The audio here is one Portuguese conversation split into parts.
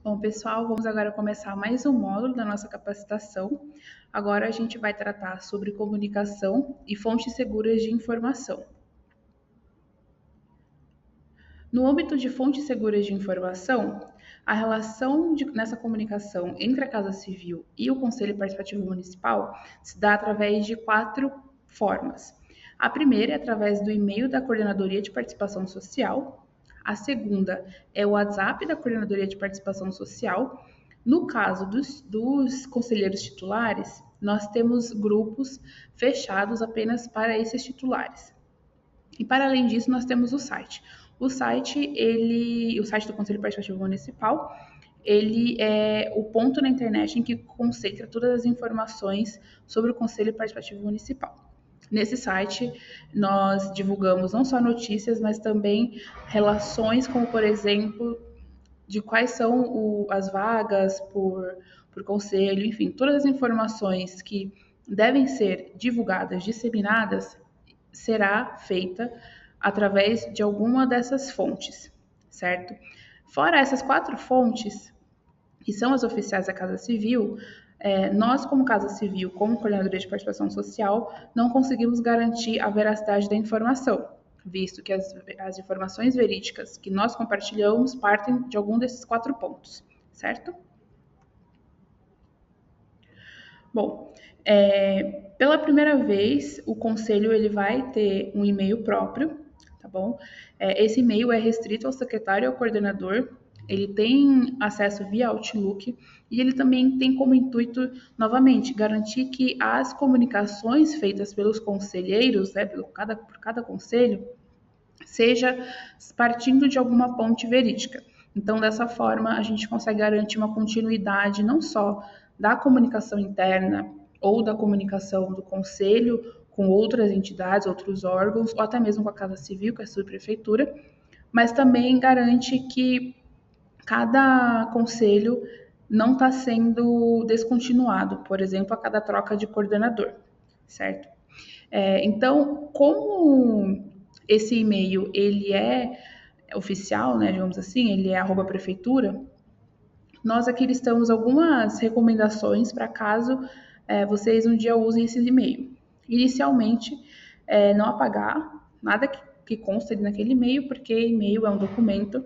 Bom, pessoal, vamos agora começar mais um módulo da nossa capacitação. Agora a gente vai tratar sobre comunicação e fontes seguras de informação. No âmbito de fontes seguras de informação, a relação nessa comunicação entre a Casa Civil e o Conselho Participativo Municipal se dá através de 4 formas. A primeira é através do e-mail da Coordenadoria de Participação Social. A segunda é o WhatsApp da Coordenadoria de Participação Social. No caso dos conselheiros titulares, nós temos grupos fechados apenas para esses titulares. E para além disso, nós temos o site. O site do Conselho Participativo Municipal, ele é o ponto na internet em que concentra todas as informações sobre o Conselho Participativo Municipal. Nesse site, nós divulgamos não só notícias, mas também relações, como, por exemplo, de quais são as vagas por conselho, enfim, todas as informações que devem ser divulgadas, disseminadas, será feita através de alguma dessas fontes, certo? Fora essas 4 fontes, que são as oficiais da Casa Civil, nós, como Casa Civil, como Coordenadoria de Participação Social, não conseguimos garantir a veracidade da informação, visto que as informações verídicas que nós compartilhamos partem de algum desses 4 pontos, certo? Bom, pela primeira vez, o Conselho ele vai ter um e-mail próprio, tá bom? Esse e-mail é restrito ao secretário e ao coordenador, ele tem acesso via Outlook e ele também tem como intuito, novamente, garantir que as comunicações feitas pelos conselheiros, por cada conselho, seja partindo de alguma ponte verídica. Então, dessa forma, a gente consegue garantir uma continuidade não só da comunicação interna ou da comunicação do conselho com outras entidades, outros órgãos, ou até mesmo com a Casa Civil, com a subprefeitura, mas também garante que cada conselho não está sendo descontinuado, por exemplo, a cada troca de coordenador, certo? Então, como esse e-mail ele é oficial, né, digamos assim, ele é @prefeitura, nós aqui listamos algumas recomendações para caso vocês um dia usem esse e-mail. Inicialmente, não apagar nada que consta naquele e-mail, porque e-mail é um documento,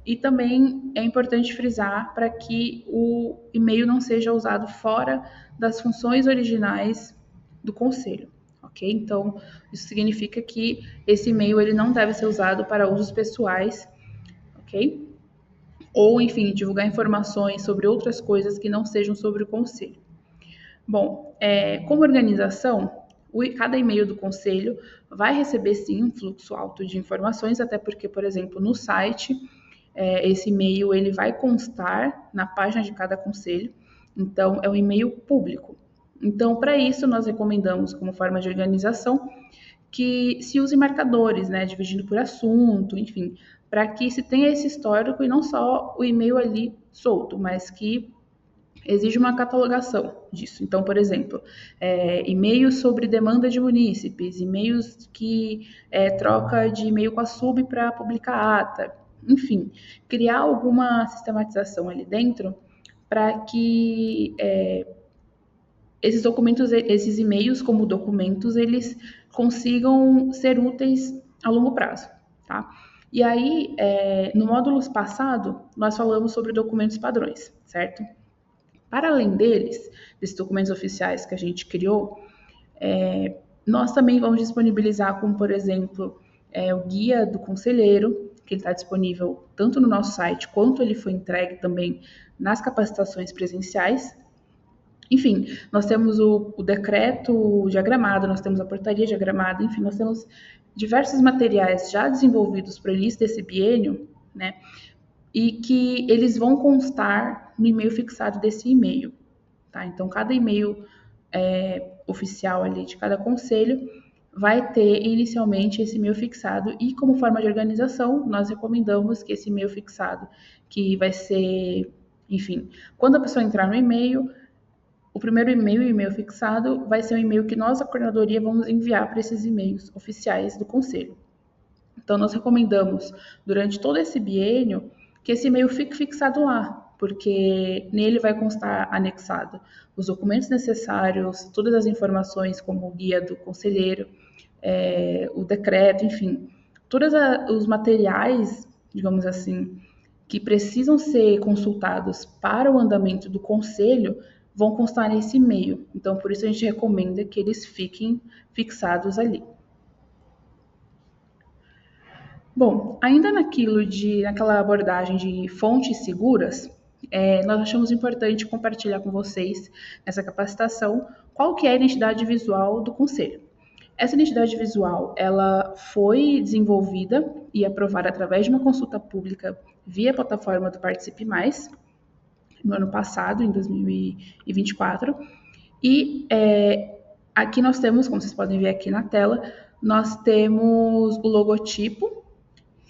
e também é importante frisar para que o e-mail não seja usado fora das funções originais do conselho, ok? Então, isso significa que esse e-mail ele não deve ser usado para usos pessoais, ok? Ou, enfim, divulgar informações sobre outras coisas que não sejam sobre o conselho. Bom, como organização, cada e-mail do conselho vai receber sim um fluxo alto de informações, até porque, por exemplo, no site, esse e-mail ele vai constar na página de cada conselho, então é um e-mail público. Então, para isso, nós recomendamos, como forma de organização, que se use marcadores, né, dividindo por assunto, enfim, para que se tenha esse histórico e não só o e-mail ali solto, mas que exige uma catalogação disso. Então, por exemplo, e-mails sobre demanda de munícipes, e-mails que troca de e-mail com a sub para publicar ata, enfim, criar alguma sistematização ali dentro para que esses documentos, esses e-mails como documentos, eles consigam ser úteis a longo prazo, tá? E aí, no módulo passado, nós falamos sobre documentos padrões, certo? Para além desses documentos oficiais que a gente criou, nós também vamos disponibilizar, como por exemplo, o guia do conselheiro, que ele está disponível tanto no nosso site quanto ele foi entregue também nas capacitações presenciais. Enfim, nós temos o decreto diagramado, nós temos a portaria diagramada, enfim, nós temos diversos materiais já desenvolvidos para o início desse biênio, né? E que eles vão constar no e-mail fixado desse e-mail, tá? Então, cada e-mail oficial ali de cada conselho vai ter inicialmente esse e-mail fixado e como forma de organização, nós recomendamos que esse e-mail fixado, que vai ser, enfim, quando a pessoa entrar no e-mail, o primeiro e-mail, o e-mail fixado, vai ser um e-mail que nós, a coordenadoria, vamos enviar para esses e-mails oficiais do conselho. Então, nós recomendamos, durante todo esse biênio, que esse e-mail fique fixado lá, porque nele vai constar anexado os documentos necessários, todas as informações como o guia do conselheiro, o decreto, enfim, todos os materiais, digamos assim, que precisam ser consultados para o andamento do conselho vão constar nesse e-mail. Então, por isso a gente recomenda que eles fiquem fixados ali. Bom, ainda naquela abordagem de fontes seguras, nós achamos importante compartilhar com vocês, nessa capacitação, qual que é a identidade visual do Conselho. Essa identidade visual, ela foi desenvolvida e aprovada através de uma consulta pública via plataforma do Participe Mais, no ano passado, em 2024, e aqui nós temos, como vocês podem ver aqui na tela, nós temos o logotipo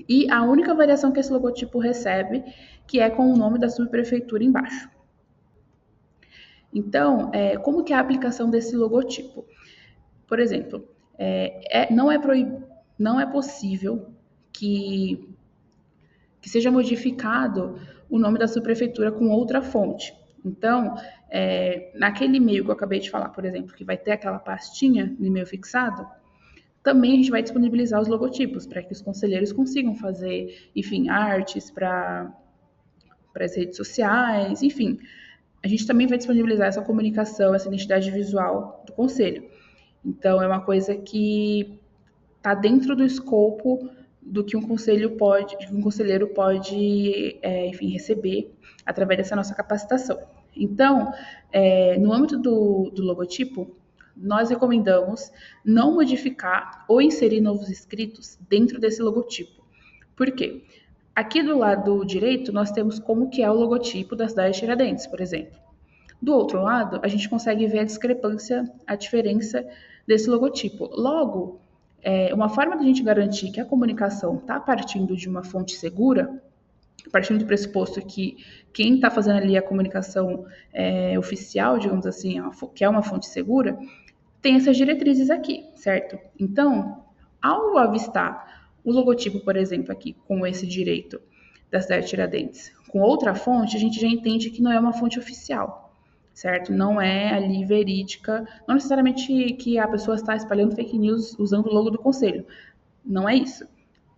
e a única variação que esse logotipo recebe, que é com o nome da subprefeitura embaixo. Então, como que é a aplicação desse logotipo? Por exemplo, não é possível que seja modificado o nome da subprefeitura com outra fonte. Então, naquele e-mail que eu acabei de falar, por exemplo, que vai ter aquela pastinha no e-mail fixado, também a gente vai disponibilizar os logotipos para que os conselheiros consigam fazer, enfim, artes para as redes sociais, enfim. A gente também vai disponibilizar essa comunicação, essa identidade visual do conselho. Então, é uma coisa que está dentro do escopo do que um conselheiro pode, enfim, receber através dessa nossa capacitação. Então, no âmbito do logotipo, nós recomendamos não modificar ou inserir novos escritos dentro desse logotipo. Por quê? Aqui do lado direito, nós temos como que é o logotipo da cidade de Tiradentes, por exemplo. Do outro lado, a gente consegue ver a discrepância, a diferença desse logotipo. Logo, uma forma de a gente garantir que a comunicação está partindo de uma fonte segura, partindo do pressuposto que quem está fazendo ali a comunicação oficial, digamos assim, que é uma fonte segura, tem essas diretrizes aqui, certo? Então, ao avistar o logotipo, por exemplo, aqui, com esse direito da cidade de Tiradentes, com outra fonte, a gente já entende que não é uma fonte oficial, certo? Não é ali verídica, não necessariamente que a pessoa está espalhando fake news usando o logo do conselho, não é isso.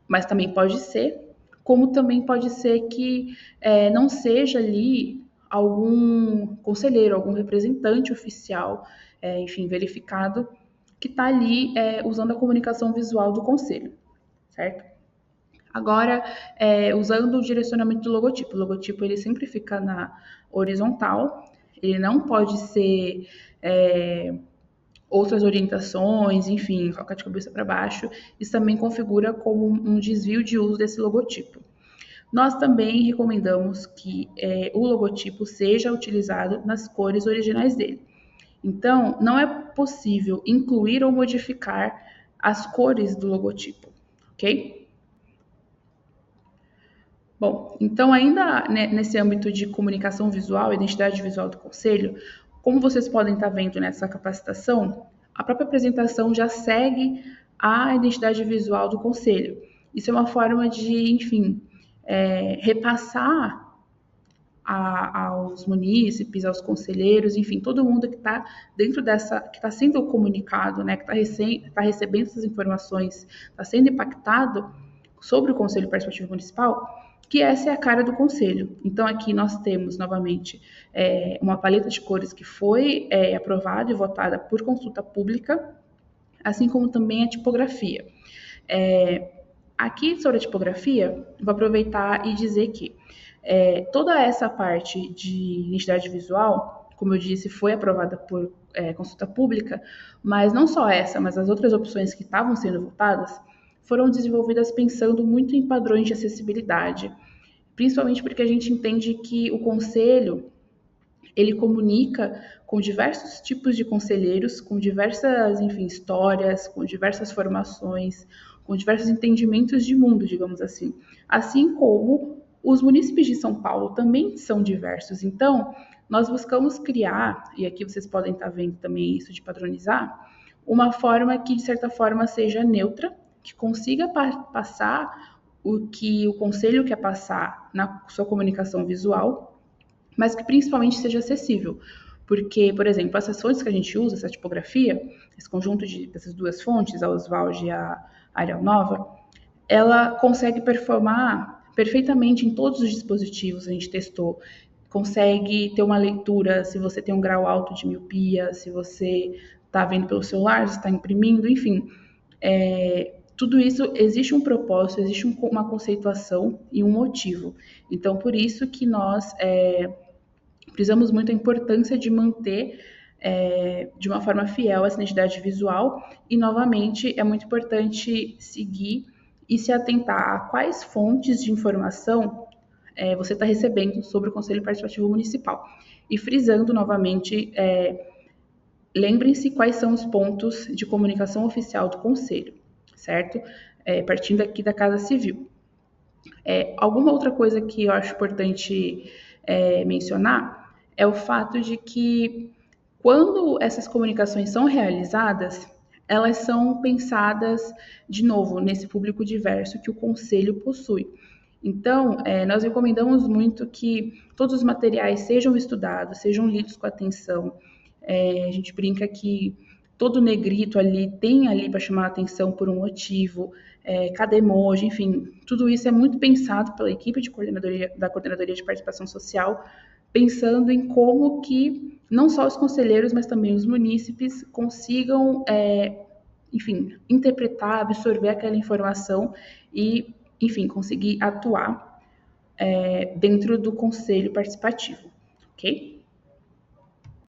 Mas também pode ser, como também pode ser que não seja ali algum conselheiro, algum representante oficial, enfim, verificado, que está ali usando a comunicação visual do conselho, certo? Agora, usando o direcionamento do logotipo. O logotipo, ele sempre fica na horizontal, ele não pode ser outras orientações, enfim, colocar de cabeça para baixo. Isso também configura como um desvio de uso desse logotipo. Nós também recomendamos que o logotipo seja utilizado nas cores originais dele. Então, não é possível incluir ou modificar as cores do logotipo, ok? Bom, então ainda nesse âmbito de comunicação visual, identidade visual do conselho, como vocês podem estar vendo nessa capacitação, a própria apresentação já segue a identidade visual do conselho. Isso é uma forma de, enfim, repassar aos munícipes, aos conselheiros, enfim, todo mundo que está dentro dessa, que está sendo comunicado, né, que está recebendo essas informações, está sendo impactado sobre o Conselho Participativo Municipal, que essa é a cara do Conselho. Então, aqui nós temos, novamente, uma paleta de cores que foi aprovada e votada por consulta pública, assim como também a tipografia. Aqui, sobre a tipografia, vou aproveitar e dizer que toda essa parte de identidade visual, como eu disse, foi aprovada por consulta pública, mas não só essa, mas as outras opções que estavam sendo votadas foram desenvolvidas pensando muito em padrões de acessibilidade, principalmente porque a gente entende que o conselho, ele comunica com diversos tipos de conselheiros, com diversas, enfim, histórias, com diversas formações, com diversos entendimentos de mundo, digamos assim. Assim como os munícipes de São Paulo também são diversos. Então, nós buscamos criar, e aqui vocês podem estar vendo também isso de padronizar, uma forma que, de certa forma, seja neutra, que consiga passar o que o conselho quer passar na sua comunicação visual, mas que principalmente seja acessível. Porque, por exemplo, essas fontes que a gente usa, essa tipografia, esse conjunto dessas duas fontes, a Oswald e a Arial Nova, ela consegue performar perfeitamente em todos os dispositivos, a gente testou. Consegue ter uma leitura se você tem um grau alto de miopia, se você está vendo pelo celular, se está imprimindo, enfim. Tudo isso existe um propósito, existe uma conceituação e um motivo. Então, por isso que nós frisamos muito a importância de manter de uma forma fiel essa identidade visual e, novamente, é muito importante seguir e se atentar a quais fontes de informação você está recebendo sobre o Conselho Participativo Municipal. E frisando novamente, lembrem-se quais são os pontos de comunicação oficial do Conselho, certo? Partindo aqui da Casa Civil. Alguma outra coisa que eu acho importante mencionar é o fato de que quando essas comunicações são realizadas, elas são pensadas, de novo, nesse público diverso que o Conselho possui. Então, nós recomendamos muito que todos os materiais sejam estudados, sejam lidos com atenção. A gente brinca que todo negrito ali tem ali para chamar a atenção por um motivo, cada emoji, enfim, tudo isso é muito pensado pela equipe da Coordenadoria de Participação Social, pensando em como que não só os conselheiros, mas também os munícipes consigam, enfim, interpretar, absorver aquela informação e, enfim, conseguir atuar dentro do conselho participativo, ok?